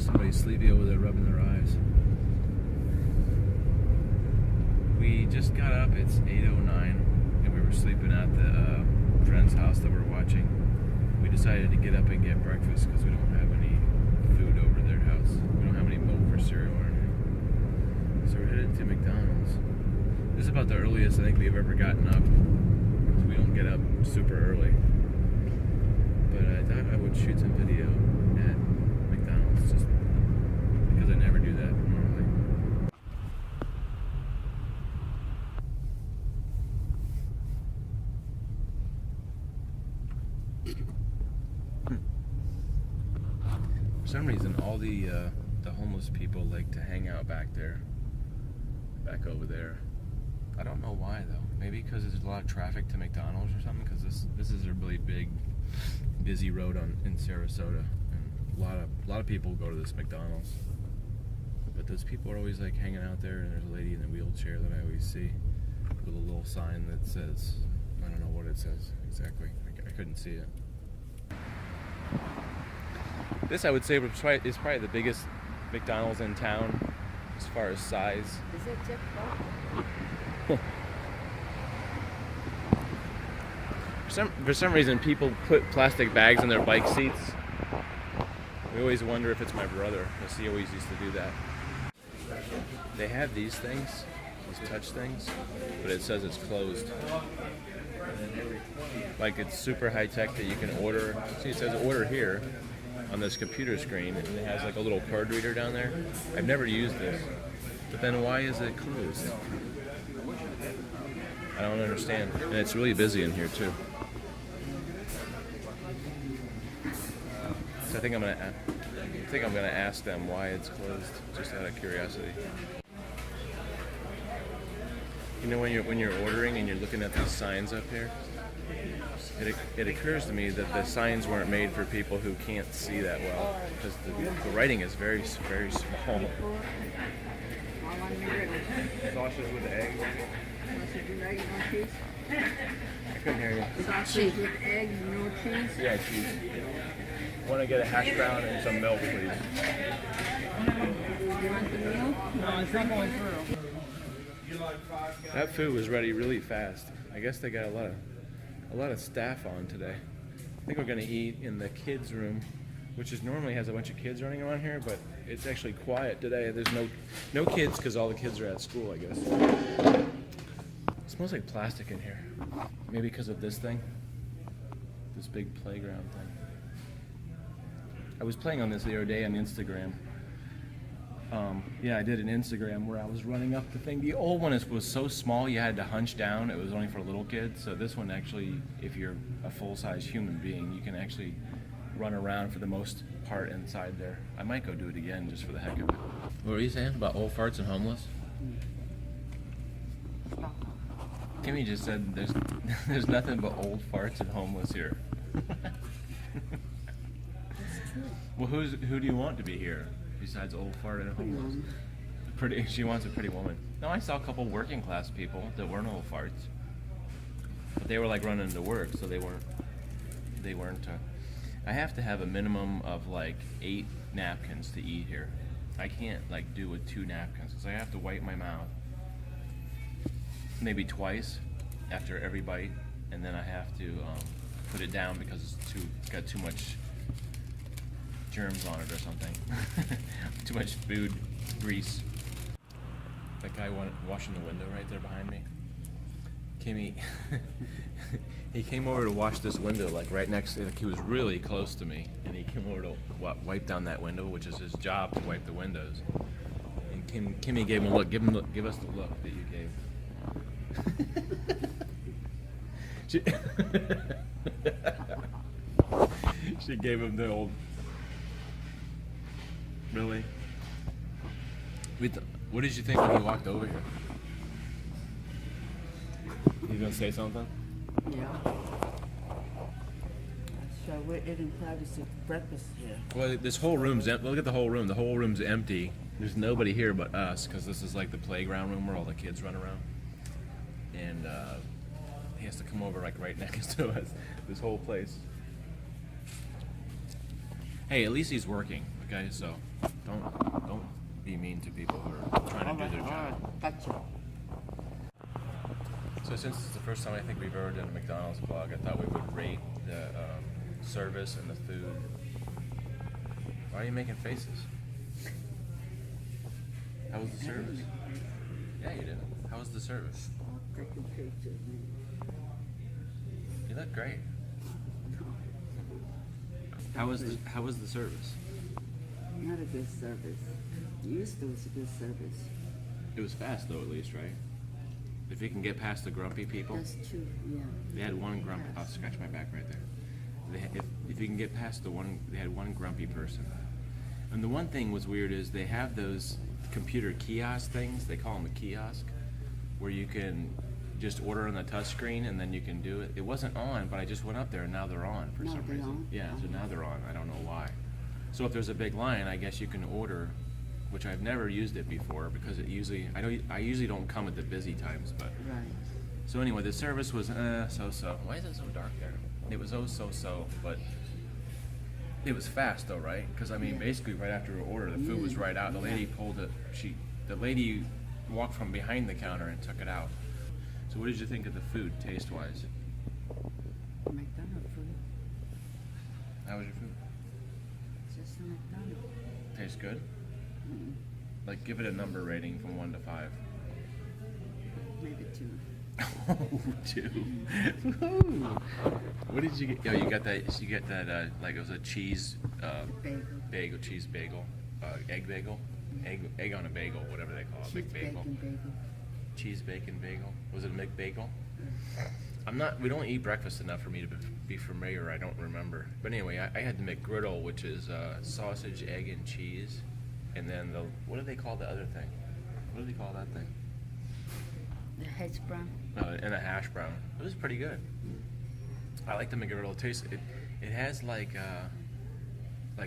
Somebody's sleepy over there rubbing their eyes. We just got up, it's 8:09, and we were sleeping at the friend's house that we're watching. We decided to get up and get breakfast because we don't have any food over their house. We don't have any milk for cereal or anything. So we're headed to McDonald's. This is about the earliest I think we've ever gotten up, because we don't get up super early. But I thought I would shoot some video at McDonald's just because I never do that normally. For some reason, all the homeless people like to hang out back there, back over there. I don't know why though. Maybe because there's a lot of traffic to McDonald's or something. Because this is a really big, busy road in Sarasota, and a lot of people go to this McDonald's. But those people are always like hanging out there, and there's a lady in a wheelchair that I always see with a little sign that says, I don't know what it says exactly. I couldn't see it. This, I would say, is probably the biggest McDonald's in town as far as size. Is it Jeff For some reason, people put plastic bags in their bike seats. We always wonder if it's my brother, because he always used to do that. They have these things, these touch things, but it says it's closed. Like it's super high tech that you can order. See, it says order here on this computer screen, and it has like a little card reader down there. I've never used this, but then why is it closed? I don't understand. And it's really busy in here too. So I think I'm gonna ask them why it's closed, just out of curiosity. You know, when you're ordering and you're looking at these signs up here, it occurs to me that the signs weren't made for people who can't see that well, because the writing is very, very small. Sausage with eggs. Sausage with eggs, no cheese? I couldn't hear you. Sausage with eggs, no cheese? Yeah, cheese. I want to get a hash brown and some milk, please. You want the meal? No, it's not going through. That food was ready really fast. I guess they got a lot of staff on today. I think we're gonna eat in the kids' room, which is normally has a bunch of kids running around here, but it's actually quiet today. There's no kids because all the kids are at school, I guess. It smells like plastic in here. Maybe because of this thing, this big playground thing. I was playing on this the other day on Instagram. Yeah, I did an Instagram where I was running up the thing. The old one was so small you had to hunch down. It was only for little kids. So this one actually, if you're a full-size human being, you can actually run around for the most part inside there. I might go do it again just for the heck of it. What were you saying about old farts and homeless? Kimmy just said there's nothing but old farts and homeless here. Well, who do you want to be here besides old fart and homeless? She wants a pretty woman. No, I saw a couple working class people that weren't old farts, but they were like running to work, so they weren't. I have to have a minimum of like 8 napkins to eat here. I can't like do with 2 napkins because I have to wipe my mouth maybe twice after every bite, and then I have to put it down because it's got too much germs on it or something. Too much food grease. That guy washing the window right there behind me. Kimmy, he came over to wash this window like right next to, like he was really close to me, and he came over to wipe down that window, which is his job to wipe the windows. And Kimmy gave him a look. Give us the look that you gave. She gave him the old. Really? What did you think when he walked over here? You gonna say something? Yeah. So we're eating privacy breakfast here. Well, this whole room's empty. Look at the whole room. The whole room's empty. There's nobody here but us, because this is like the playground room where all the kids run around. And he has to come over like right next to us. This whole place. Hey, at least he's working. Okay, so Don't be mean to people who are trying to do their job. Gotcha. So since it's the first time I think we've ever done a McDonald's vlog, I thought we would rate the service and the food. Why are you making faces? How was the service? Yeah, you did. How was the service? Taking pictures, man. You look great. How was the service? Not a good service. Used to was a good service. It was fast though, at least, right? If you can get past the grumpy people. That's true, yeah. They had one grumpy. I'll scratch my back right there. If you can get past they had one grumpy person. And the one thing was weird is they have those computer kiosk things. They call them a kiosk, where you can just order on the touch screen and then you can do it. It wasn't on, but I just went up there and now they're on for some reason. On? Yeah, so now they're on. I don't know why. So if there's a big line, I guess you can order, which I've never used it before because I usually don't come at the busy times, but. Right. So anyway, the service was so-so. Why is it so dark there? It was so-so, but it was fast though, right? Because I mean, Yeah. basically right after we ordered, the food was right out. The lady pulled it. The lady walked from behind the counter and took it out. So what did you think of the food, taste-wise? McDonald's food. How was your food? Just a McDonald's. Tastes good? Like, give it a number rating from 1 to 5. Maybe 2. Oh, 2. Woohoo! What did you get? Oh, you got that, like it was a cheese Bagel. cheese bagel, egg bagel, egg on a bagel, whatever they call it, Cheese McBagel. bacon bagel. Cheese bacon bagel. Was it a McBagel? We don't eat breakfast enough for me to be familiar. I don't remember. But anyway, I had the McGriddle, which is sausage, egg, and cheese. And then what do they call the other thing? What do they call that thing? The hash brown. And a hash brown. It was pretty good. I like the McGriddle. It has like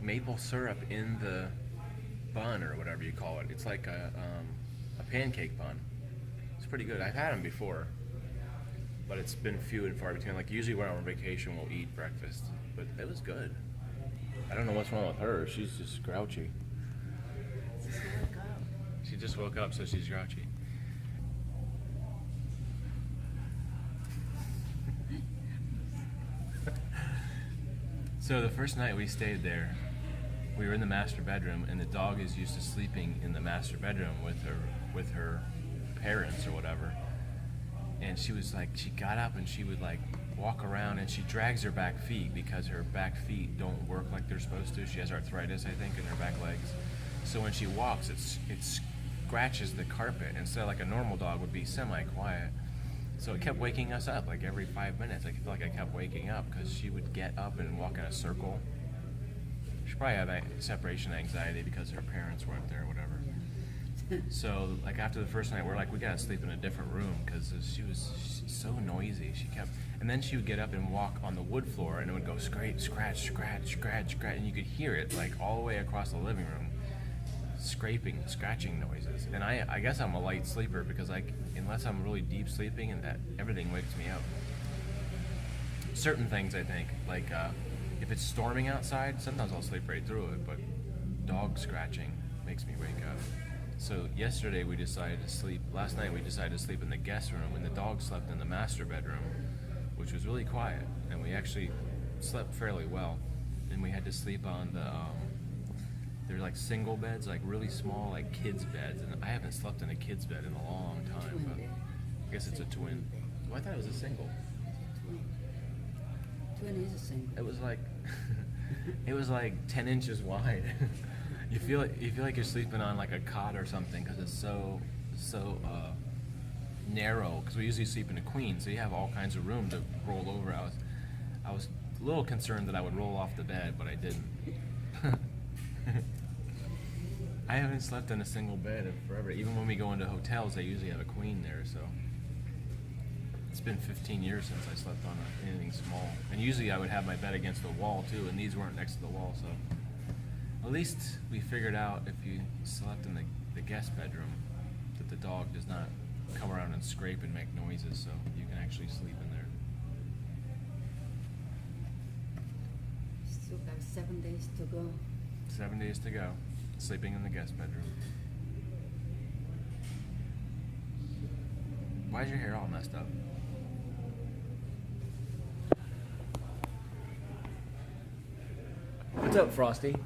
maple syrup in the bun or whatever you call it. It's like a pancake bun. It's pretty good. I've had them before, but it's been few and far between. Like usually when I'm on vacation, we'll eat breakfast, but it was good. I don't know what's wrong with her. She's just grouchy. Just woke up. She just woke up, so she's grouchy. So the first night we stayed there, we were in the master bedroom, and the dog is used to sleeping in the master bedroom with her parents or whatever. And she got up and she would like walk around, and she drags her back feet because her back feet don't work like they're supposed to. She has arthritis, I think, in her back legs. So when she walks, it scratches the carpet instead of like a normal dog would be semi-quiet. So it kept waking us up like every 5 minutes. I feel like I kept waking up because she would get up and walk in a circle. She probably had separation anxiety because her parents weren't there or whatever. Yeah. So like after the first night, we're like, we gotta sleep in a different room because she's so noisy. And then she would get up and walk on the wood floor, and it would go scratch, scratch, and you could hear it like all the way across the living room, scraping, scratching noises. And I guess I'm a light sleeper because unless I'm really deep sleeping, and that everything wakes me up. Certain things, I think, like if it's storming outside, sometimes I'll sleep right through it, but dog scratching makes me wake up. So last night we decided to sleep in the guest room, and the dog slept in the master bedroom, which was really quiet, and we actually slept fairly well. And we had to sleep on they're like single beds, like really small, like kids beds, and I haven't slept in a kid's bed in a long time, but I guess it's a twin. Oh, I thought it was a single. Twin is a single. It was like 10 inches wide. You feel like you're sleeping on like a cot or something because it's so narrow. Because we usually sleep in a queen, so you have all kinds of room to roll over. I was a little concerned that I would roll off the bed, but I didn't. I haven't slept in a single bed in forever. Even when we go into hotels, they usually have a queen there. So it's been 15 years since I slept on anything small. And usually I would have my bed against the wall too, and these weren't next to the wall. So at least we figured out if you slept in the guest bedroom that the dog does not come around and scrape and make noises, so you can actually sleep in there. Still got 7 days to go. 7 days to go. sleeping in the guest bedroom. Why is your hair all messed up? What's up, Frosty?